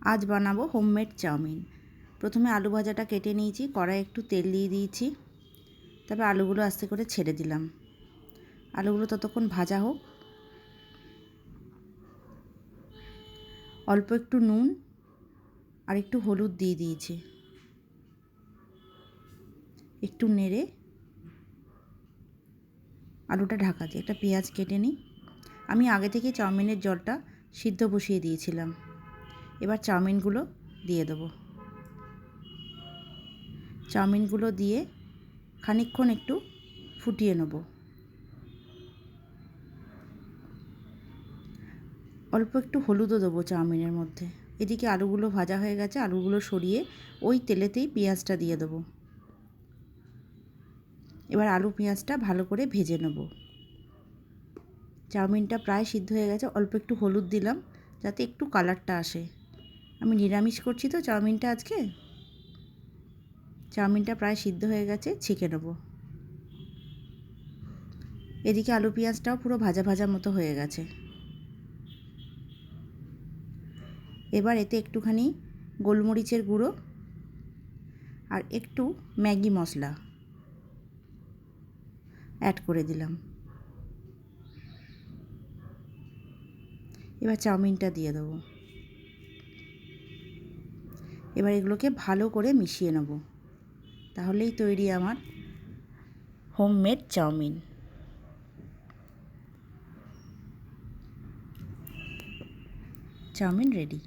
আজ বানাবো homemade chowmein. প্রথমে আলু ভাজাটা কেটে নিয়েছি, কড়াইয়ে একটু তেল দিয়ে দিয়েছি, তারপর আলুগুলো আস্তে করে ছেড়ে দিলাম। আলুগুলো ততক্ষণ ভাজা হোক। অল্প একটু নুন আর একটু হলুদ দিয়ে দিয়েছি, একটু নেড়ে আলুটা ঢাকা দিয়ে একটা পেঁয়াজ কেটে নিই। আমি আগে থেকে চাউমিনের জলটা সিদ্ধ বসিয়ে দিয়েছিলাম। এবার চাউমিনগুলো দিয়ে দেবো। চাউমিনগুলো দিয়ে খানিকক্ষণ একটু ফুটিয়ে নেব। অল্প একটু হলুদও দেবো চাউমিনের মধ্যে। এদিকে আলুগুলো ভাজা হয়ে গেছে, আলুগুলো সরিয়ে ওই তেলেতেই পেঁয়াজটা দিয়ে দেবো। এবার আলু পেঁয়াজটা ভালো করে ভেজে নেব। চাউমিনটা প্রায় সিদ্ধ হয়ে গেছে, অল্প একটু হলুদ দিলাম যাতে একটু কালারটা আসে। আমি নিরামিষ করছি তো চাউমিনটা আজকে। চাউমিনটা প্রায় সিদ্ধ হয়ে গেছে, ছেঁকে নেব। এদিকে আলু পেঁয়াজটাও পুরো ভাজা ভাজা মতো হয়ে গেছে। এবার এতে একটুখানি গোলমরিচের গুঁড়ো আর একটু ম্যাগি মশলা অ্যাড করে দিলাম। এবার চাউমিনটা দিয়ে দেবো। এবার এগুলোকে ভালো করে মিশিয়ে নেব। তাহলেই তৈরি আমার হোমমেড চাউমিন। Chowmein ready.